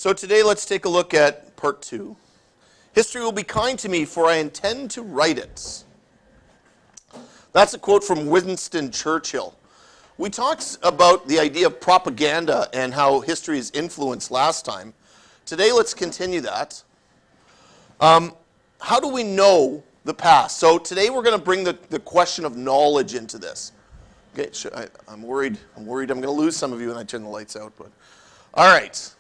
So today let's take a look at part 2. History will be kind to me, for I intend to write it. That's a quote from Winston Churchill. We talked about the idea of propaganda and how history is influenced last time. Today let's continue that. How do we know the past? So today we're going to bring the question of knowledge into this. Okay, I'm worried I'm going to lose some of you when I turn the lights out. But all right.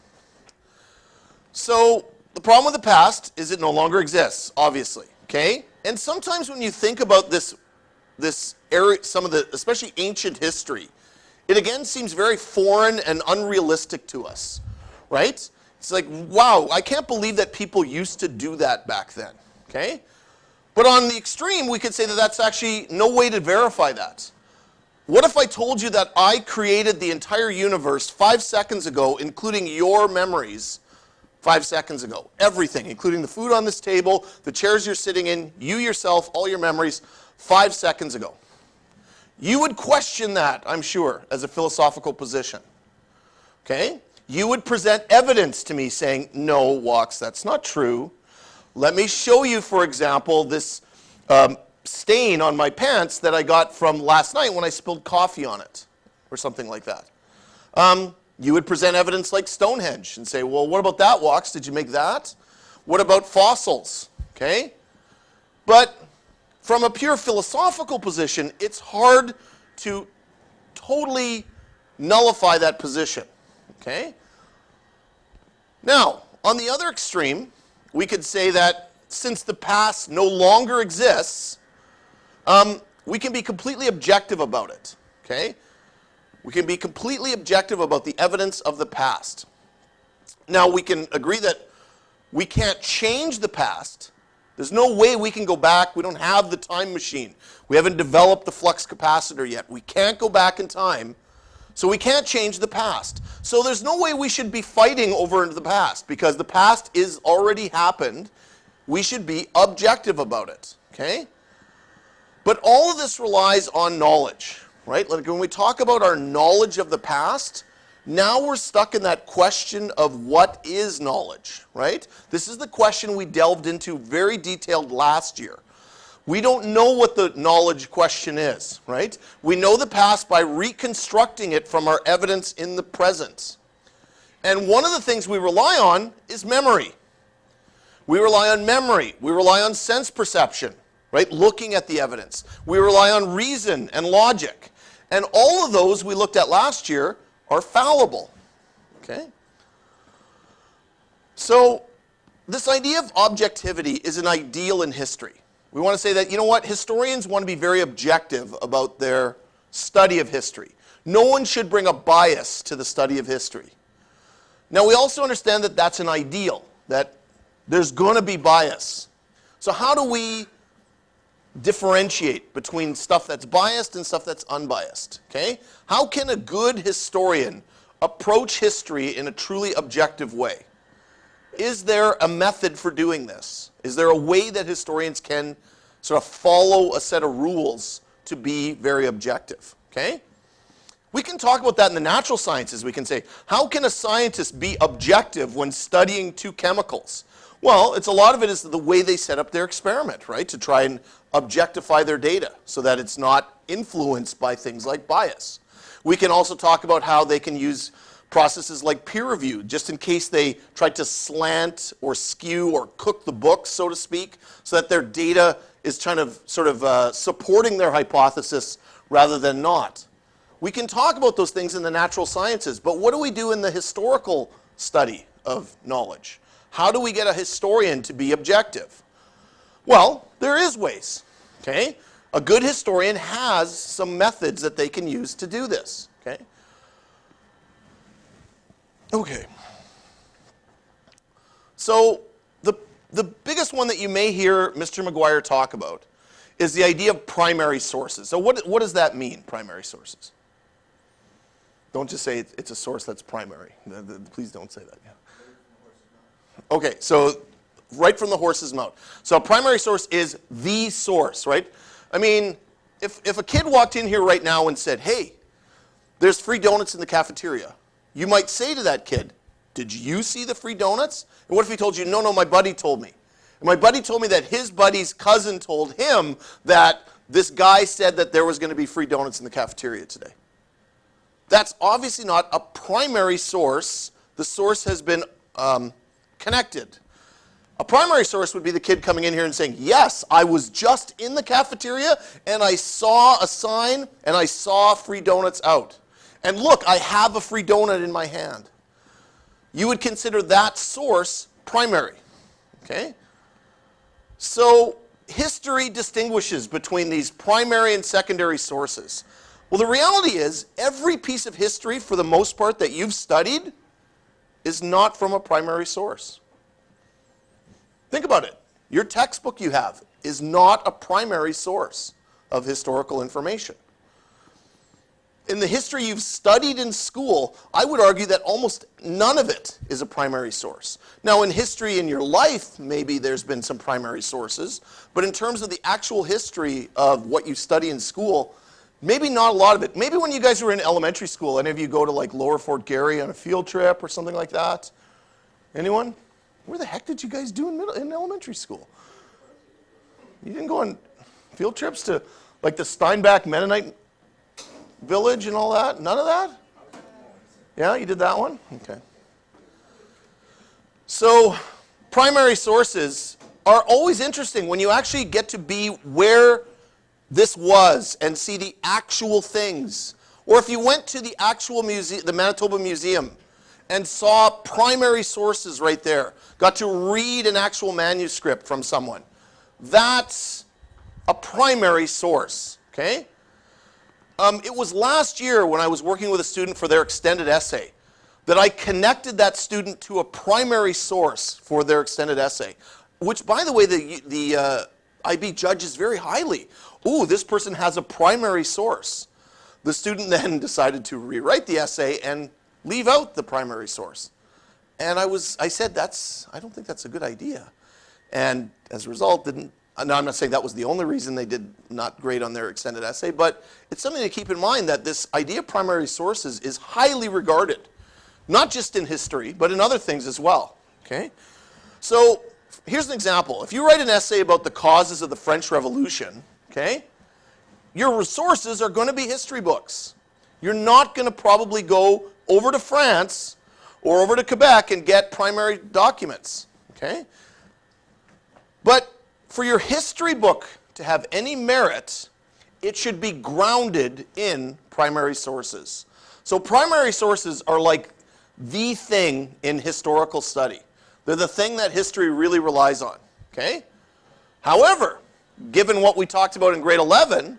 So the problem with the past is it no longer exists, obviously. Okay, and sometimes when you think about this area, some of the, especially ancient history, it again seems very foreign and unrealistic to us, right? It's like, wow, I can't believe that people used to do that back then. Okay, but on the extreme, we could say that that's actually no way to verify that. What if I told you that I created the entire universe 5 seconds ago, including your memories 5 seconds ago? Everything, including the food on this table, the chairs you're sitting in, you yourself, all your memories, 5 seconds ago. You would question that, I'm sure, as a philosophical position. Okay? You would present evidence to me saying, no, Walks, that's not true. Let me show you, for example, this stain on my pants that I got from last night when I spilled coffee on it, or something like that. You would present evidence like Stonehenge and say, well, what about that, Walks? Did you make that? What about fossils? Okay? But from a pure philosophical position, it's hard to totally nullify that position. Okay? Now, on the other extreme, we could say that since the past no longer exists, we can be completely objective about it. Okay? We can be completely objective about the evidence of the past. Now, we can agree that we can't change the past. There's no way we can go back. We don't have the time machine. We haven't developed the flux capacitor yet. We can't go back in time, so we can't change the past. So there's no way we should be fighting over into the past, because the past is already happened. We should be objective about it, okay? But all of this relies on knowledge, right? Like when we talk about our knowledge of the past, now we're stuck in that question of what is knowledge, right? This is the question we delved into very detailed last year. We don't know what the knowledge question is, right? We know the past by reconstructing it from our evidence in the present. And one of the things we rely on is memory. We rely on memory. We rely on sense perception, right? Looking at the evidence. We rely on reason and logic. And all of those we looked at last year are fallible, okay? So this idea of objectivity is an ideal in history. We want to say that, you know what, historians want to be very objective about their study of history. No one should bring a bias to the study of history. Now, we also understand that that's an ideal, that there's going to be bias. So how do we differentiate between stuff that's biased and stuff that's unbiased, okay? How can a good historian approach history in a truly objective way? Is there a method for doing this? Is there a way that historians can sort of follow a set of rules to be very objective, okay? We can talk about that in the natural sciences. We can say, how can a scientist be objective when studying two chemicals? Well, a lot of it is the way they set up their experiment, right? To try and objectify their data so that it's not influenced by things like bias. We can also talk about how they can use processes like peer review, just in case they try to slant or skew or cook the books, so to speak, so that their data is sort of supporting their hypothesis rather than not. We can talk about those things in the natural sciences, but what do we do in the historical study of knowledge? How do we get a historian to be objective? Well, there is ways, okay? A good historian has some methods that they can use to do this, okay? Okay. So the biggest one that you may hear Mr. McGuire talk about is the idea of primary sources. So what does that mean, primary sources? Don't just say it's a source that's primary. Please don't say that. Yeah. Okay, so right from the horse's mouth. So a primary source is the source, right? I mean, if a kid walked in here right now and said, hey, there's free donuts in the cafeteria, you might say to that kid, Did you see the free donuts? And what if he told you, no, my buddy told me. And my buddy told me that his buddy's cousin told him that this guy said that there was going to be free donuts in the cafeteria today. That's obviously not a primary source. The source has been connected. A primary source would be the kid coming in here and saying, yes, I was just in the cafeteria and I saw a sign and I saw free donuts out. And look, I have a free donut in my hand. You would consider that source primary, okay? So history distinguishes between these primary and secondary sources. Well, the reality is every piece of history, for the most part, that you've studied is not from a primary source. Think about it. Your textbook you have is not a primary source of historical information. In the history you've studied in school, I would argue that almost none of it is a primary source. Now, in history in your life, maybe there's been some primary sources, but in terms of the actual history of what you study in school, maybe not a lot of it. Maybe when you guys were in elementary school, any of you go to like Lower Fort Garry on a field trip or something like that? Anyone? Where the heck did you guys do in elementary school? You didn't go on field trips to like the Steinbach Mennonite village and all that? None of that? Yeah, you did that one? Okay. So primary sources are always interesting when you actually get to be where this was and see the actual things. Or if you went to the actual museum, the Manitoba Museum, and saw primary sources right there, got to read an actual manuscript from someone. That's a primary source, okay? It was last year when I was working with a student for their extended essay that I connected that student to a primary source for their extended essay, which, by the way, the IB judges very highly. Ooh, this person has a primary source. The student then decided to rewrite the essay and leave out the primary source. And I said, I don't think that's a good idea. And as a result, now I'm not saying that was the only reason they did not great on their extended essay, but it's something to keep in mind that this idea of primary sources is highly regarded, not just in history, but in other things as well, okay? So here's an example. If you write an essay about the causes of the French Revolution, okay, your resources are going to be history books. You're not going to probably go over to France or over to Quebec and get primary documents, okay? But for your history book to have any merit, it should be grounded in primary sources. So primary sources are like the thing in historical study. They're the thing that history really relies on, okay? However, given what we talked about in grade 11,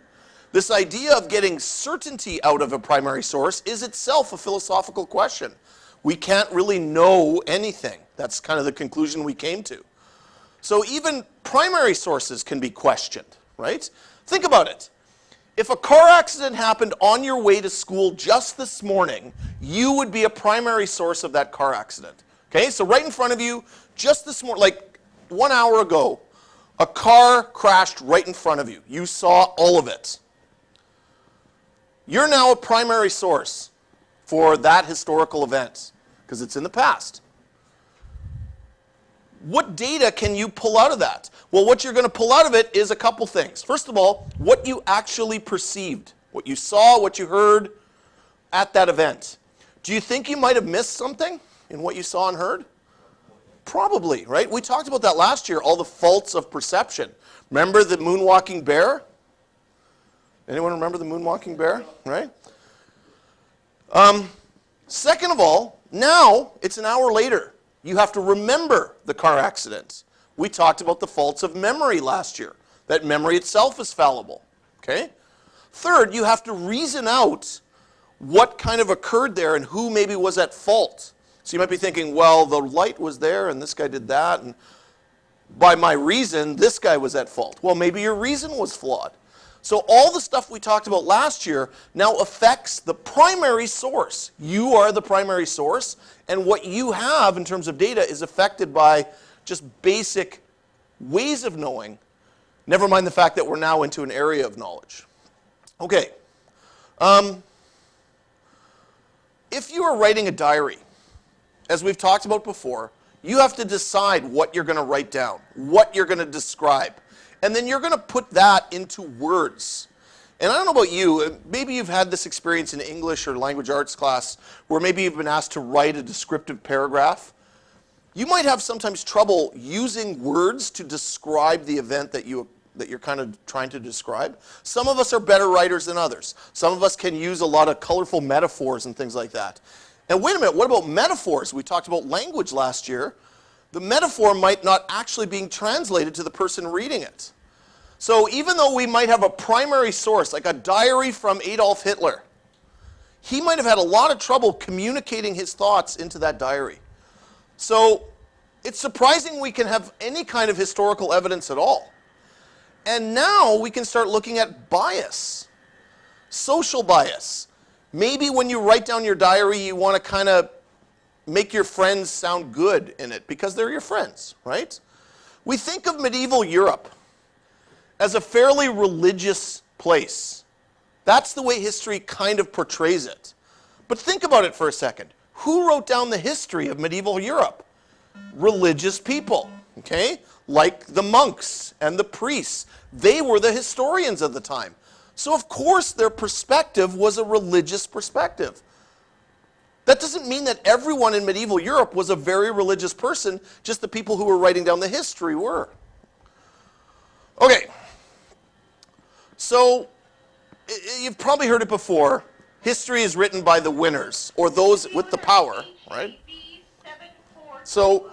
this idea of getting certainty out of a primary source is itself a philosophical question. We can't really know anything. That's kind of the conclusion we came to. So even primary sources can be questioned, right? Think about it. If a car accident happened on your way to school just this morning, you would be a primary source of that car accident. Okay, so right in front of you, just this morning, like 1 hour ago, a car crashed right in front of you. You saw all of it. You're now a primary source for that historical event because it's in the past. What data can you pull out of that? Well, what you're going to pull out of it is a couple things. First of all, what you actually perceived, what you saw, what you heard at that event. Do you think you might have missed something in what you saw and heard? Probably, right? We talked about that last year, all the faults of perception. Remember the moonwalking bear? Anyone remember the moonwalking bear, right? Second of all, now it's an hour later. You have to remember the car accident. We talked about the faults of memory last year, that memory itself is fallible, okay? Third, you have to reason out what kind of occurred there and who maybe was at fault. So you might be thinking, well, the light was there and this guy did that, and by my reason, this guy was at fault. Well, maybe your reason was flawed. So all the stuff we talked about last year now affects the primary source. You are the primary source, and what you have in terms of data is affected by just basic ways of knowing, never mind the fact that we're now into an area of knowledge. Okay. If you are writing a diary, as we've talked about before, you have to decide what you're going to write down, what you're going to describe. And then you're going to put that into words. And I don't know about you, maybe you've had this experience in English or language arts class where maybe you've been asked to write a descriptive paragraph. You might have sometimes trouble using words to describe the event that you're kind of trying to describe. Some of us are better writers than others. Some of us can use a lot of colorful metaphors and things like that. And wait a minute, what about metaphors? We talked about language last year. The metaphor might not actually being translated to the person reading it. So even though we might have a primary source, like a diary from Adolf Hitler, he might have had a lot of trouble communicating his thoughts into that diary. So it's surprising we can have any kind of historical evidence at all. And now we can start looking at bias, social bias. Maybe when you write down your diary, you want to kind of make your friends sound good in it because they're your friends, right? We think of medieval Europe as a fairly religious place. That's the way history kind of portrays it. But think about it for a second. Who wrote down the history of medieval Europe? Religious people, okay? Like the monks and the priests. They were the historians of the time. So of course their perspective was a religious perspective. That doesn't mean that everyone in medieval Europe was a very religious person, just the people who were writing down the history were. Okay, so you've probably heard it before. History is written by the winners, or those with the power, right? So,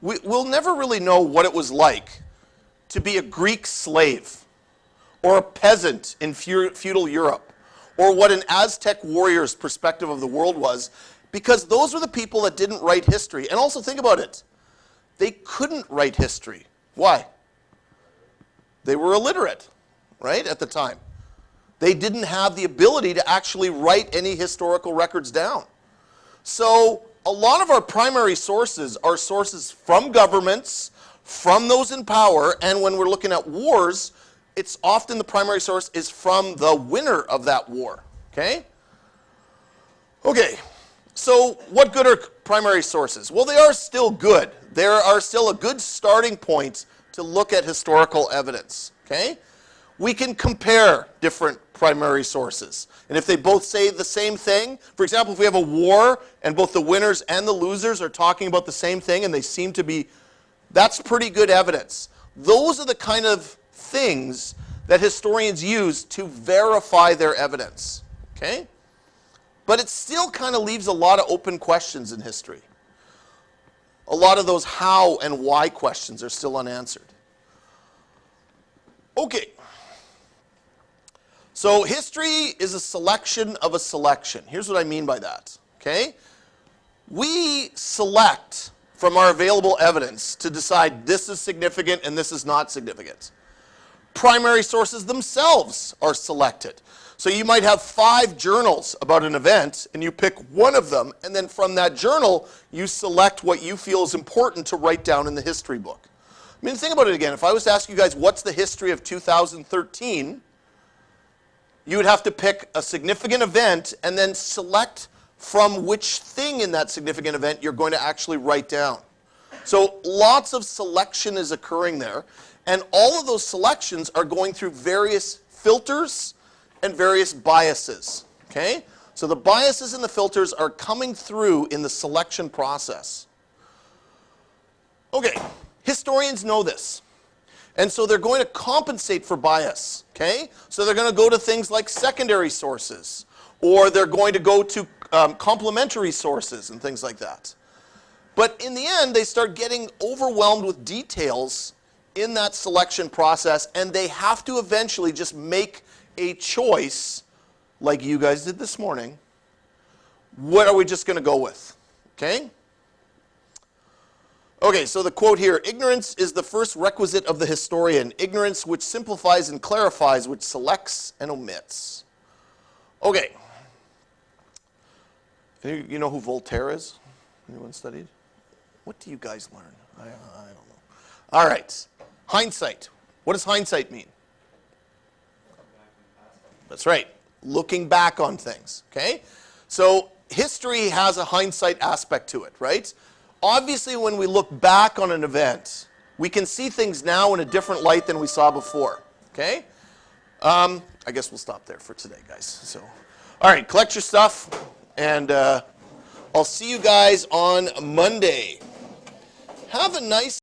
we'll never really know what it was like to be a Greek slave or a peasant in feudal Europe, or what an Aztec warrior's perspective of the world was, because those were the people that didn't write history. And also think about it. They couldn't write history. Why? They were illiterate, right, at the time. They didn't have the ability to actually write any historical records down. So a lot of our primary sources are sources from governments, from those in power, and when we're looking at wars, it's often the primary source is from the winner of that war, okay? Okay, so what good are primary sources? Well, they are still good. They are still a good starting point to look at historical evidence, okay? We can compare different primary sources. And if they both say the same thing, for example, if we have a war and both the winners and the losers are talking about the same thing and they seem to be, that's pretty good evidence. Those are the kind of things that historians use to verify their evidence, okay? But it still kind of leaves a lot of open questions in history. A lot of those how and why questions are still unanswered. Okay. So history is a selection of a selection. Here's what I mean by that, okay? We select from our available evidence to decide this is significant and this is not significant. Primary sources themselves are selected. So you might have 5 journals about an event and you pick one of them, and then from that journal you select what you feel is important to write down in the history book. I mean, think about it again. If I was to ask you guys what's the history of 2013, you would have to pick a significant event and then select from which thing in that significant event you're going to actually write down. So lots of selection is occurring there, and all of those selections are going through various filters and various biases, okay? So the biases and the filters are coming through in the selection process. Okay, historians know this. And so they're going to compensate for bias, okay? So they're going to go to things like secondary sources, or they're going to go to complementary sources and things like that. But in the end, they start getting overwhelmed with details in that selection process, and they have to eventually just make a choice, like you guys did this morning. What are we just going to go with, okay? Okay, so the quote here, ignorance is the first requisite of the historian. Ignorance which simplifies and clarifies, which selects and omits. Okay. You know who Voltaire is? Anyone studied? What do you guys learn? I don't know. All right. Hindsight. What does hindsight mean? That's right. looking back on things, okay? So history has a hindsight aspect to it, right? Obviously, when we look back on an event, we can see things now in a different light than we saw before, okay? I guess we'll stop there for today, guys. So, all right, collect your stuff, and I'll see you guys on Monday. Have a nice